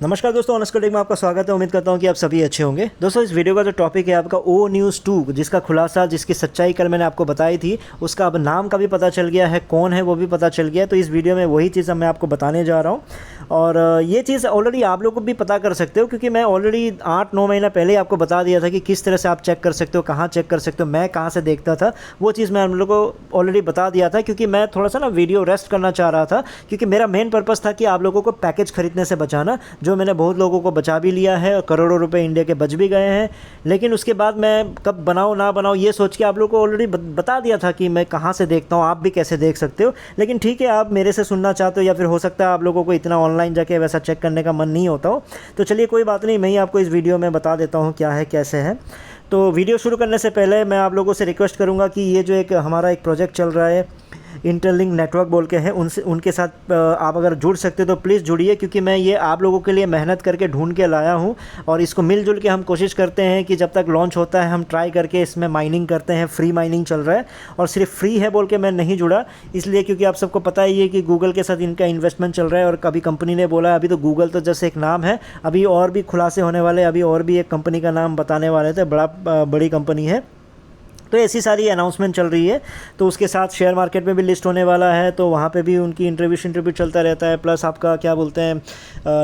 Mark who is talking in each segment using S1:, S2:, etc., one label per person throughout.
S1: नमस्कार दोस्तों, honest take में आपका स्वागत है। उम्मीद करता हूं कि आप सभी अच्छे होंगे। दोस्तों, इस वीडियो का जो टॉपिक है आपका ओ न्यूज़ 2, जिसका खुलासा, जिसकी सच्चाई कल मैंने आपको बताई थी, उसका अब नाम का भी पता चल गया है, कौन है वो भी पता चल गया है। तो इस वीडियो में वही चीज़ मैं आपको बताने जा रहा हूँ। और ये चीज़ ऑलरेडी आप लोग को भी पता कर सकते हो, क्योंकि मैं ऑलरेडी 8-9 महीना पहले ही आपको बता दिया था कि किस तरह से आप चेक कर सकते हो, कहाँ चेक कर सकते हो, मैं कहाँ से देखता था। वो चीज़ मैं हम लोग को ऑलरेडी बता दिया था, क्योंकि मैं थोड़ा सा ना वीडियो रेस्ट करना चाह रहा था, क्योंकि मेरा मेन पर्पज़ था कि आप लोगों को पैकेज खरीदने से बचाना, जो मैंने बहुत लोगों को बचा भी लिया है और करोड़ों रुपए इंडिया के बच भी गए हैं। लेकिन उसके बाद मैं कब बनाऊँ ना बनाऊँ ये सोच के आप लोगों को ऑलरेडी बता दिया था कि मैं कहाँ से देखता हूँ, आप भी कैसे देख सकते हो। लेकिन ठीक है, आप मेरे से सुनना चाहते हो या फिर हो सकता है आप लोगों को इतना ऑनलाइन जाके वैसा चेक करने का मन नहीं होता हो, तो चलिए कोई बात नहीं, मैं ही आपको इस वीडियो में बता देता हूँ क्या है कैसे है। तो वीडियो शुरू करने से पहले मैं आप लोगों से रिक्वेस्ट करूँगा कि ये जो एक हमारा एक प्रोजेक्ट चल रहा है इंटरलिंक नेटवर्क बोल के हैं, उनसे उनके साथ आप अगर जुड़ सकते हो तो प्लीज़ जुड़िए, क्योंकि मैं ये आप लोगों के लिए मेहनत करके ढूंढ के लाया हूँ। और इसको मिलजुल के हम कोशिश करते हैं कि जब तक लॉन्च होता है हम ट्राई करके इसमें माइनिंग करते हैं। फ्री माइनिंग चल रहा है, और सिर्फ फ्री है बोल के मैं नहीं जुड़ा, इसलिए क्योंकि आप सबको पता ही है कि गूगल के साथ इनका इन्वेस्टमेंट चल रहा है। और कभी कंपनी ने बोला, अभी तो गूगल तो जैसे एक नाम है, अभी और भी खुलासे होने वाले, अभी और भी एक कंपनी का नाम बताने वाले थे, बड़ी कंपनी है। तो ऐसी सारी अनाउंसमेंट चल रही है। तो उसके साथ शेयर मार्केट में भी लिस्ट होने वाला है, तो वहाँ पे भी उनकी इंटरव्यू चलता रहता है। प्लस आपका क्या बोलते हैं,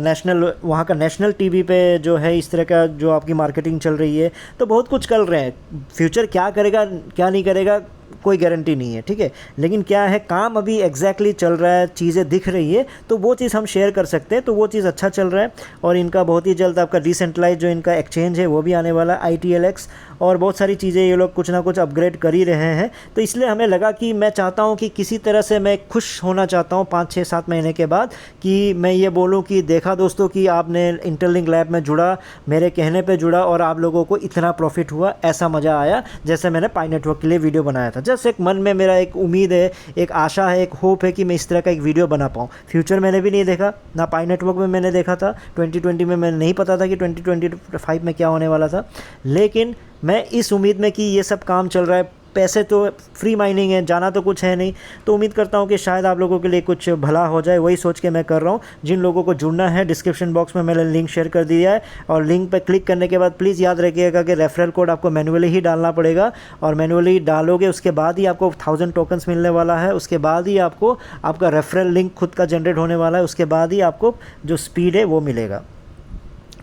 S1: नेशनल, वहाँ का नेशनल टीवी पे जो है इस तरह का जो आपकी मार्केटिंग चल रही है। तो बहुत कुछ कर रहे हैं। फ्यूचर क्या करेगा क्या नहीं करेगा कोई गारंटी नहीं है, ठीक है। लेकिन क्या है, काम अभी एग्जैक्टली चल रहा है, चीज़ें दिख रही है, तो वो चीज़ हम शेयर कर सकते हैं। तो वो चीज़ अच्छा चल रहा है। और इनका बहुत ही जल्द आपका डिसेंट्रलाइज जो इनका एक्सचेंज है वो भी आने वाला, ITLX, और बहुत सारी चीज़ें ये लोग कुछ ना कुछ अपग्रेड कर ही रहे हैं। तो इसलिए हमें लगा कि मैं चाहता हूँ कि किसी तरह से मैं खुश होना चाहता हूँ 5-6-7 महीने के बाद, कि मैं ये बोलूँ कि देखा दोस्तों कि आपने इंटरलिंक लैब में जुड़ा, मेरे कहने पे जुड़ा, और आप लोगों को इतना प्रॉफिट हुआ, ऐसा मज़ा आया जैसे मैंने पाई नेटवर्क के लिए वीडियो बनाया था। जस्ट एक मन में मेरा एक उम्मीद है, एक आशा है, एक होप है कि मैं इस तरह का एक वीडियो बना पाऊँ। फ्यूचर मैंने भी नहीं देखा ना, पाई नेटवर्क में मैंने देखा था 2020 में, मैंने नहीं पता था कि 2025 में क्या होने वाला था। लेकिन मैं इस उम्मीद में कि ये सब काम चल रहा है, पैसे तो फ्री माइनिंग है, जाना तो कुछ है नहीं, तो उम्मीद करता हूँ कि शायद आप लोगों के लिए कुछ भला हो जाए, वही सोच के मैं कर रहा हूँ। जिन लोगों को जुड़ना है, डिस्क्रिप्शन बॉक्स में मैंने लिंक शेयर कर दिया है, और लिंक पर क्लिक करने के बाद प्लीज़ याद रखिएगा कि रेफरल कोड आपको मैनुअली ही डालना पड़ेगा, और मैनुअली डालोगे उसके बाद ही आपको 1000 टोकन्स मिलने वाला है। उसके बाद ही आपको आपका रेफरल लिंक खुद का जनरेट होने वाला है, उसके बाद ही आपको जो स्पीड है वो मिलेगा,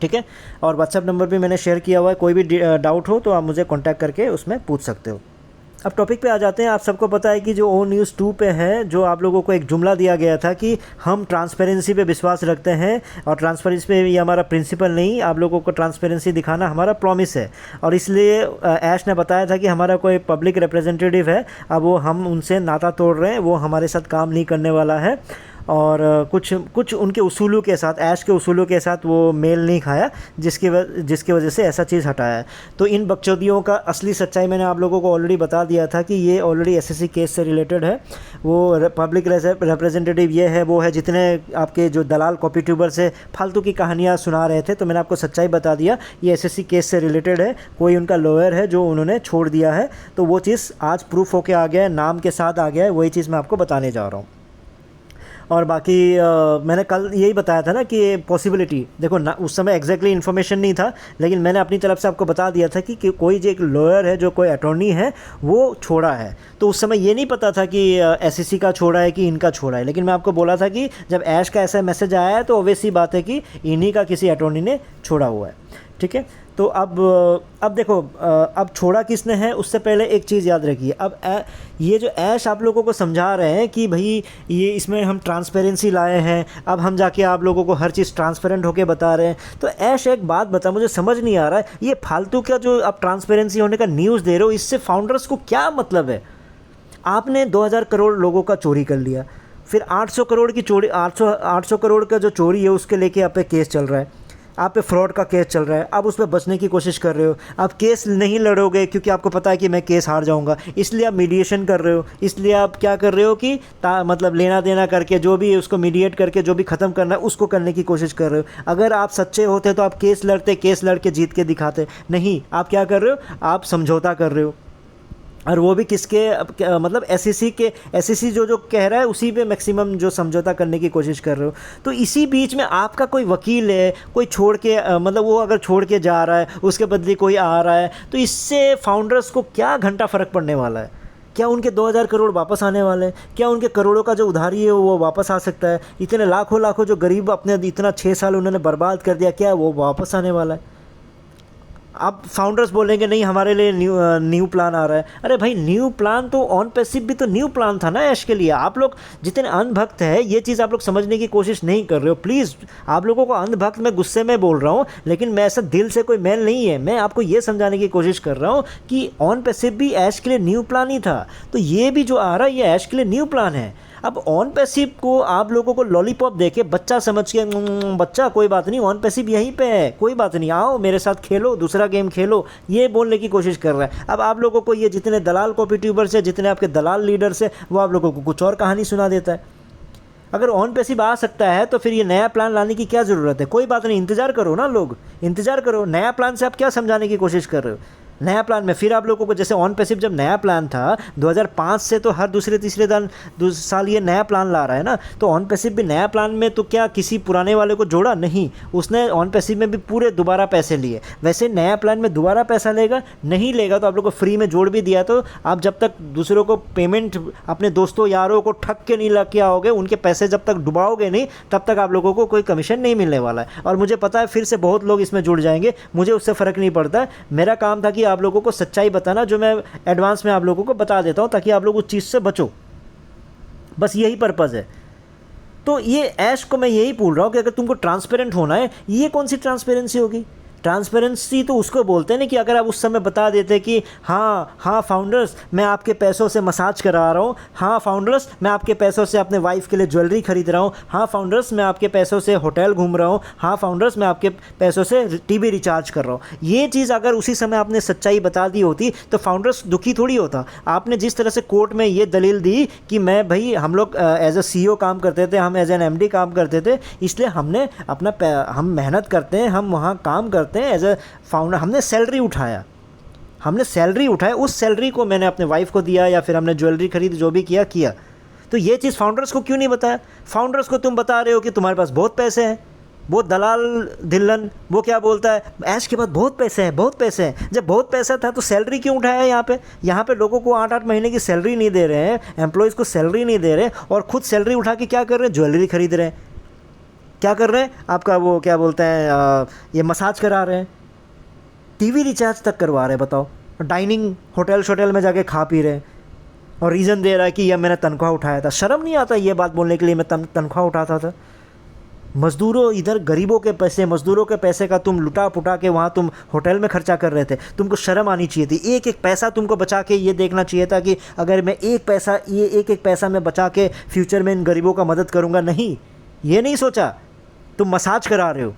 S1: ठीक है। और व्हाट्सएप नंबर भी मैंने शेयर किया हुआ है, कोई भी डाउट हो तो आप मुझे कांटेक्ट करके उसमें पूछ सकते हो। अब टॉपिक पे आ जाते हैं। आप सबको पता है कि जो ओ न्यूज़ 2 पे है, जो आप लोगों को एक जुमला दिया गया था कि हम ट्रांसपेरेंसी पे विश्वास रखते हैं, और ट्रांसपेरेंसी पे ये हमारा प्रिंसिपल नहीं, आप लोगों को ट्रांसपेरेंसी दिखाना हमारा प्रॉमिस है। और इसलिए ऐश ने बताया था कि हमारा कोई पब्लिक रिप्रेजेंटेटिव है, अब वो हम उनसे नाता तोड़ रहे हैं, वो हमारे साथ काम नहीं करने वाला है। और कुछ उनके उसूलों के साथ, ऐश के उसूलों के साथ वो मेल नहीं खाया, जिसकी वजह से ऐसा चीज़ हटाया है। तो इन बकचोदियों का असली सच्चाई मैंने आप लोगों को ऑलरेडी बता दिया था कि ये ऑलरेडी SSC केस से रिलेटेड है। वो पब्लिक रिप्रेजेंटेटिव ये है, वो है, जितने आपके जो दलाल कॉपी ट्यूबर से फालतू की कहानियाँ सुना रहे थे, तो मैंने आपको सच्चाई बता दिया, ये SSC केस से रिलेटेड है। कोई उनका लॉयर है जो उन्होंने छोड़ दिया है, तो वो चीज़ आज प्रूफ होके आ गया है, नाम के साथ आ गया है, वही चीज़ मैं आपको बताने जा रहा हूँ। और बाकी मैंने कल यही बताया था ना कि पॉसिबिलिटी, देखो ना, उस समय एग्जैक्टली इन्फॉर्मेशन नहीं था, लेकिन मैंने अपनी तरफ से आपको बता दिया था कि कोई जो एक लॉयर है, जो कोई अटॉर्नी है, वो छोड़ा है। तो उस समय ये नहीं पता था कि SEC का छोड़ा है कि इनका छोड़ा है, लेकिन मैं आपको बोला था कि जब ऐश का ऐसा मैसेज आया है तो ऑब्वियस सी बात है कि इन्हीं का किसी अटॉर्नी ने छोड़ा हुआ है, ठीक है। तो अब देखो, अब छोड़ा किसने है, उससे पहले एक चीज़ याद रखिए। अब ये जो ऐश आप लोगों को समझा रहे हैं कि भाई ये इसमें हम ट्रांसपेरेंसी लाए हैं, अब हम जाके आप लोगों को हर चीज़ ट्रांसपेरेंट होके बता रहे हैं, तो ऐश एक बात बता, मुझे समझ नहीं आ रहा है, ये फालतू का जो आप ट्रांसपेरेंसी होने का न्यूज़ दे रहे हो, इससे फाउंडर्स को क्या मतलब है। आपने 2000 करोड़ लोगों का चोरी कर लिया, फिर 800 करोड़ की चोरी, 800 करोड़ का जो चोरी है उसके लेके आप पे केस चल रहा है, आप पे फ्रॉड का केस चल रहा है, आप उस पर बचने की कोशिश कर रहे हो। आप केस नहीं लड़ोगे क्योंकि आपको पता है कि मैं केस हार जाऊंगा, इसलिए आप मीडिएशन कर रहे हो। इसलिए आप क्या कर रहे हो कि मतलब लेना देना करके, जो भी उसको मीडिएट करके जो भी ख़त्म करना है उसको करने की कोशिश कर रहे हो। अगर आप सच्चे होते तो आप केस लड़ते, केस लड़ के जीत के दिखाते। नहीं, आप क्या कर रहे हो, आप समझौता कर रहे हो। और वो भी किसके मतलब एसईसी के, एसईसी जो जो कह रहा है उसी पे मैक्सिमम जो समझौता करने की कोशिश कर रहे हो। तो इसी बीच में आपका कोई वकील है, कोई छोड़ के मतलब वो अगर छोड़ के जा रहा है उसके बदले कोई आ रहा है, तो इससे फाउंडर्स को क्या घंटा फ़र्क पड़ने वाला है? क्या उनके 2000 करोड़ वापस आने वाले हैं? क्या उनके करोड़ों का जो उधारी है वो वापस आ सकता है? इतने लाखों लाखों जो गरीब अपने इतना 6 साल उन्होंने बर्बाद कर दिया, क्या वो वापस आने वाला है? अब फाउंडर्स बोलेंगे नहीं हमारे लिए न्यू प्लान आ रहा है। अरे भाई, न्यू प्लान तो ऑन पैसिव भी तो न्यू प्लान था ना ऐश के लिए। आप लोग जितने अंधभक्त हैं, ये चीज़ आप लोग समझने की कोशिश नहीं कर रहे हो। प्लीज़, आप लोगों को अंधभक्त मैं गुस्से में बोल रहा हूँ, लेकिन मैं ऐसा दिल से कोई मेल नहीं है। मैं आपको ये समझाने की कोशिश कर रहा हूँ कि ऑन पैसिव भी ऐश के लिए न्यू प्लान ही था, तो ये भी जो आ रहा है ये ऐश के लिए न्यू प्लान है। अब ऑन पैसिव को आप लोगों को लॉलीपॉप देके बच्चा समझ के बच्चा कोई बात नहीं, ऑन पैसिव यहीं पे है, कोई बात नहीं, आओ मेरे साथ खेलो, दूसरा गेम खेलो, ये बोलने की कोशिश कर रहा है। अब आप लोगों को ये जितने दलाल कॉपी ट्यूबर्स है, जितने आपके दलाल लीडर्स है, वो आप लोगों को कुछ और कहानी सुना देता है। अगर ऑन पैसिव आ सकता है तो फिर ये नया प्लान लाने की क्या ज़रूरत है? कोई बात नहीं, इंतज़ार करो ना लोग, इंतज़ार करो। नया प्लान से आप क्या समझाने की कोशिश कर रहे हो? नया प्लान में फिर आप लोगों को, जैसे ऑन पैसिव जब नया प्लान था 2005 से, तो हर दूसरे तीसरे साल ये नया प्लान ला रहा है ना। तो ऑन पैसिव भी नया प्लान में तो क्या किसी पुराने वाले को जोड़ा? नहीं, उसने ऑन पैसिव में भी पूरे दोबारा पैसे लिए। वैसे नया प्लान में दोबारा पैसा लेगा? नहीं लेगा। तो आप लोग को फ्री में जोड़ भी दिया, तो आप जब तक दूसरों को पेमेंट, अपने दोस्तों यारों को ठग के नहीं ला के आओगे, उनके पैसे जब तक डुबाओगे नहीं, तब तक आप लोगों को कोई कमीशन नहीं मिलने वाला है। और मुझे पता है फिर से बहुत लोग इसमें जुड़ जाएंगे, मुझे उससे फ़र्क नहीं पड़ता। मेरा काम था कि आप लोगों को सच्चाई बताना, जो मैं एडवांस में आप लोगों को बता देता हूं, ताकि आप लोग उस चीज़ से बचो। बस यही पर्पज़ है। तो ये ऐश को मैं यही बोल रहा हूं कि अगर तुमको ट्रांसपेरेंट होना है, ये कौन सी ट्रांसपेरेंसी होगी? ट्रांसपेरेंसी तो उसको बोलते हैं ना कि अगर आप उस समय बता देते कि हाँ हाँ फाउंडर्स, मैं आपके पैसों से मसाज करा रहा हूँ, हाँ फाउंडर्स मैं आपके पैसों से अपने वाइफ के लिए ज्वेलरी खरीद रहा हूँ, हाँ फाउंडर्स मैं आपके पैसों से होटल घूम रहा हूँ, हाँ फाउंडर्स मैं आपके पैसों से टीवी रिचार्ज कर रहा हूँ। ये चीज़ अगर उसी समय आपने सच्चाई बता दी होती तो फाउंडर्स दुखी थोड़ी होता। आपने जिस तरह से कोर्ट में ये दलील दी कि मैं भाई, हम लोग एज ए CEO काम करते थे, हम एज एन MD काम करते थे, इसलिए हमने हम मेहनत करते हैं, हम वहाँ काम करते हैं एज ए फाउंडर, हमने सैलरी उठाया, उस सैलरी को मैंने अपने वाइफ को दिया, या फिर हमने ज्वेलरी खरीद, जो भी किया। तो ये चीज़ फाउंडर्स को क्यों नहीं बताया? फाउंडर्स को तुम बता रहे हो कि तुम्हारे पास बहुत पैसे हैं, बहुत दलाल धिल्लन, वो क्या बोलता है, ऐश के बाद बहुत पैसे हैं। जब बहुत पैसा था तो सैलरी क्यों उठाया? यहाँ पे लोगों को 8-8 महीने की सैलरी नहीं दे रहे हैं, एम्प्लॉयज़ को सैलरी नहीं दे रहे, और खुद सैलरी उठा के क्या कर रहे हैं? ज्वेलरी खरीद रहे हैं। क्या कर रहे हैं? आपका वो क्या बोलते हैं, ये मसाज करा रहे हैं, टीवी रिचार्ज तक करवा रहे हैं। बताओ, डाइनिंग होटल में जाके खा पी रहे हैं, और रीज़न दे रहा है कि यह मैंने तनख्वाह उठाया था। शर्म नहीं आता ये बात बोलने के लिए, मैं तनख्वाह उठाता था? मज़दूरों, इधर गरीबों के पैसे, मज़दूरों के पैसे का तुम लुटा पुटा के वहाँ तुम होटल में खर्चा कर रहे थे। तुमको शर्म आनी चाहिए थी। एक एक पैसा तुमको बचा के ये देखना चाहिए था कि अगर मैं एक पैसा मैं बचा के फ्यूचर में इन गरीबों का मदद करूँगा। नहीं, ये नहीं सोचा। तुम मसाज करा रहे हो,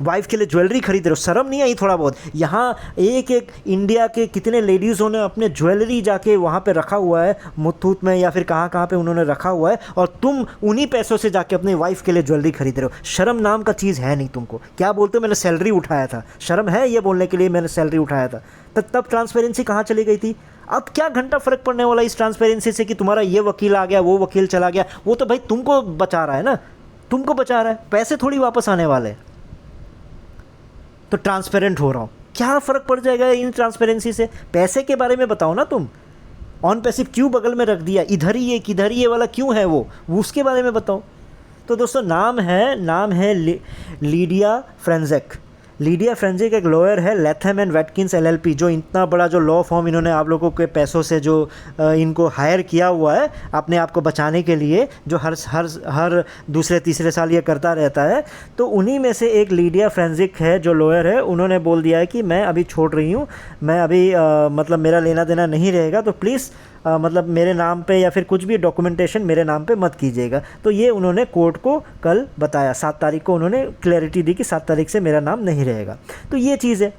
S1: वाइफ के लिए ज्वेलरी खरीद रहे हो, शर्म नहीं आई थोड़ा बहुत? यहाँ एक इंडिया के कितने लेडीज़ों ने अपने ज्वेलरी जाके वहाँ पे रखा हुआ है, मुथूट में या फिर कहाँ पे उन्होंने रखा हुआ है, और तुम उन्हीं पैसों से जाके अपनी वाइफ के लिए ज्वेलरी खरीद रहे हो। शर्म नाम का चीज़ है नहीं तुमको। क्या बोलते हो? मैंने सैलरी उठाया था। शर्म है ये बोलने के लिए मैंने सैलरी उठाया था? तब ट्रांसपेरेंसी कहाँ चली गई थी? अब क्या घंटा फ़र्क पड़ने वाला इस ट्रांसपेरेंसी से कि तुम्हारा ये वकील आ गया, वो वकील चला गया? वो तो भाई तुमको बचा रहा है ना, तुमको बचा रहा है, पैसे थोड़ी वापस आने वाले। तो ट्रांसपेरेंट हो रहा हूँ, क्या फ़र्क पड़ जाएगा इन ट्रांसपेरेंसी से? पैसे के बारे में बताओ ना तुम। ऑन पैसिव क्यों बगल में रख दिया? इधर ही ये किधर ही ये वाला क्यों है वो उसके बारे में बताओ। तो दोस्तों, नाम है लीडिया फ्रेंजेक। लीडिया फ्रेंजेक एक लॉयर है, लैथम एंड वैटकिंस LLP, जो इतना बड़ा जो लॉ फॉर्म इन्होंने आप लोगों के पैसों से जो इनको हायर किया हुआ है अपने आप को बचाने के लिए, जो हर दूसरे तीसरे साल ये करता रहता है। तो उन्हीं में से एक लीडिया फ्रेंजेक है जो लॉयर है, उन्होंने बोल दिया है कि मैं अभी छोड़ रही हूँ, मैं अभी मतलब मेरा लेना देना नहीं रहेगा, तो प्लीज़ मतलब मेरे नाम पे या फिर कुछ भी डॉक्यूमेंटेशन मेरे नाम पे मत कीजिएगा। तो ये उन्होंने कोर्ट को कल बताया, 7 तारीख को उन्होंने क्लैरिटी दी कि 7 तारीख से मेरा नाम नहीं रहेगा। तो ये चीज़ है।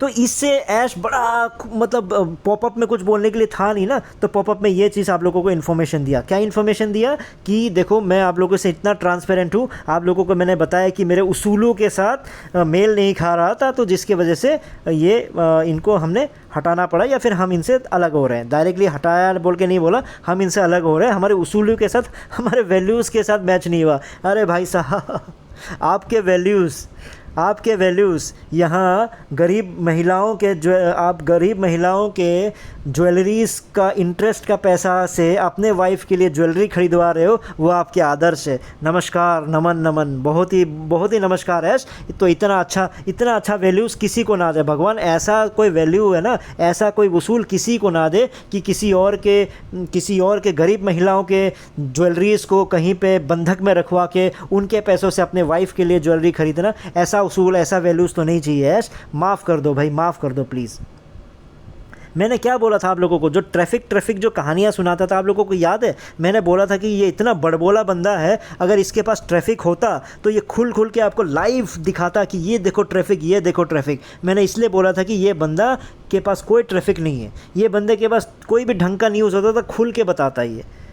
S1: तो इससे ऐश बड़ा मतलब पॉपअप में कुछ बोलने के लिए था नहीं ना, तो पॉपअप में ये चीज़ आप लोगों को इन्फॉर्मेशन दिया। क्या इन्फॉर्मेशन दिया कि देखो मैं आप लोगों से इतना ट्रांसपेरेंट हूँ, आप लोगों को मैंने बताया कि मेरे उसूलों के साथ मेल नहीं खा रहा था, तो जिसकी वजह से ये इनको हमने हटाना पड़ा या फिर हम इनसे अलग हो रहे हैं। डायरेक्टली हटाया बोल के नहीं बोला, हम इनसे अलग हो रहे हैं, हमारे उसूलों के साथ, हमारे वैल्यूज़ के साथ मैच नहीं हुआ। अरे भाई साहब, आपके वैल्यूज़ यहाँ गरीब महिलाओं के जो आप गरीब महिलाओं के ज्वेलरीज़ का इंटरेस्ट का पैसा से अपने वाइफ के लिए ज्वेलरी खरीदवा रहे हो, वो आपके आदर्श है। नमस्कार, नमन नमन, बहुत ही नमस्कार ऐश। तो इतना अच्छा वैल्यूज़ किसी को ना दे भगवान, ऐसा कोई वैल्यू है ना, ऐसा कोई वसूल किसी को ना दे कि किसी और के गरीब महिलाओं के ज्वेलरीज़ को कहीं पे बंधक में रखवा के उनके पैसों से अपने वाइफ के लिए ज्वेलरी खरीदना, ऐसा उसूल, ऐसा वैल्यूज़ तो नहीं चाहिए ऐश। माफ़ कर दो भाई, माफ़ कर दो प्लीज़। मैंने क्या बोला था आप लोगों को, जो ट्रैफिक जो कहानियाँ सुनाता था, आप लोगों को याद है? मैंने बोला था कि ये इतना बड़बोला बंदा है, अगर इसके पास ट्रैफिक होता तो ये खुल के आपको लाइव दिखाता कि ये देखो ट्रैफिक, ये देखो ट्रैफिक। मैंने इसलिए बोला था कि ये बंदा के पास कोई ट्रैफिक नहीं है, ये बंदे के पास कोई भी ढंग का न्यूज़ होता था खुल के बताता ही है।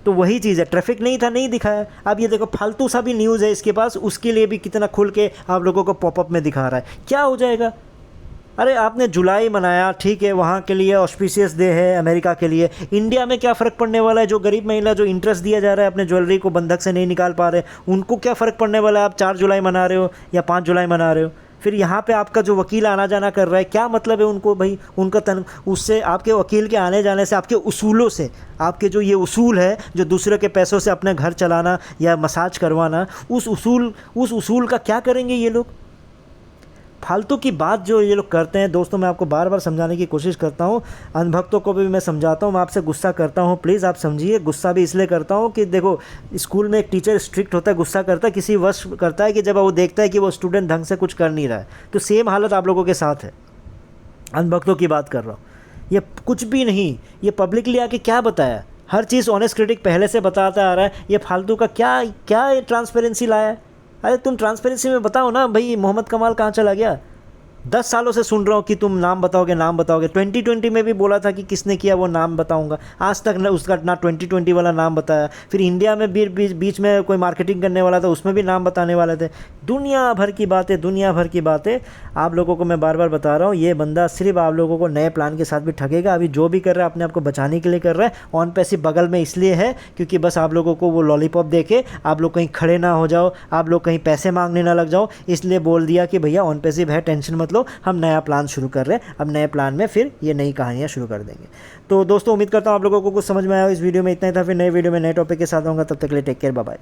S1: तो वही चीज़ है, ट्रैफिक नहीं था, नहीं दिखाया। अब ये देखो फालतू सा भी न्यूज़ है इसके पास, उसके लिए भी कितना खुल के आप लोगों को पॉपअप में दिखा रहा है। क्या हो जाएगा? अरे आपने जुलाई मनाया, ठीक है, वहाँ के लिए ऑस्पिशियस डे है, अमेरिका के लिए। इंडिया में क्या फ़र्क पड़ने वाला है? जो गरीब महिला, जो इंटरेस्ट दिया जा रहा है अपने ज्वेलरी को बंधक से नहीं निकाल पा रहे, उनको क्या फ़र्क पड़ने वाला है? आप 4 जुलाई मना रहे हो या 5 जुलाई मना रहे हो? फिर यहाँ पे आपका जो वकील आना जाना कर रहा है, क्या मतलब है उनको भाई? उनका उससे, आपके वकील के आने जाने से, आपके उसूलों से, आपके जो ये उसूल है जो दूसरे के पैसों से अपने घर चलाना या मसाज करवाना, उस उसूल का क्या करेंगे ये लोग? फालतू की बात जो ये लोग करते हैं। दोस्तों, मैं आपको बार बार समझाने की कोशिश करता हूँ, अनभक्तों को भी मैं समझाता हूँ, मैं आपसे गुस्सा करता हूँ, प्लीज़ आप समझिए। गुस्सा भी इसलिए करता हूँ कि देखो, स्कूल में एक टीचर स्ट्रिक्ट होता है, गुस्सा करता है, किसी वश करता है कि जब वो देखता है कि वो स्टूडेंट ढंग से कुछ कर नहीं रहा है। तो सेम हालत आप लोगों के साथ है। अनभक्तों की बात कर रहा हूँ, ये कुछ भी नहीं, ये पब्लिकली आके क्या बताया? हर चीज़ ऑनेस्ट क्रिटिक पहले से बताता आ रहा है, ये फालतू का क्या ट्रांसपेरेंसी लाया है? अरे तुम ट्रांसपेरेंसी में बताओ ना भाई, मोहम्मद कमाल कहाँ चला गया? 10 सालों से सुन रहा हूँ कि तुम नाम बताओगे, नाम बताओगे। 2020 में भी बोला था कि किसने किया वो नाम बताऊंगा, आज तक ना उसका ना 2020 वाला नाम बताया। फिर इंडिया में भी बीच में कोई मार्केटिंग करने वाला था, उसमें भी नाम बताने वाले थे। दुनिया भर की बातें आप लोगों को मैं बार बार बता रहा हूँ। ये बंदा सिर्फ आप लोगों को नए प्लान के साथ भी ठगेगा। अभी जो भी कर रहा है अपने आप को बचाने के लिए कर रहा है। ऑन पैसिव बगल में इसलिए है क्योंकि बस आप लोगों को वो लॉलीपॉप देके आप लोग कहीं खड़े ना हो जाओ, आप लोग कहीं पैसे मांगने ना लग जाओ, इसलिए बोल दिया कि भैया ऑन पैसिव है, टेंशन मत लो, हम नया प्लान शुरू कर रहे हैं। अब नए प्लान में फिर ये नई कहानियाँ शुरू कर देंगे। तो दोस्तों, उम्मीद करता हूँ आप लोगों को कुछ समझ में आया। इस वीडियो में इतना ही था, फिर नए वीडियो में नए टॉपिक के साथ आऊँगा। तब तक के लिए टेक केयर, बाय बाय।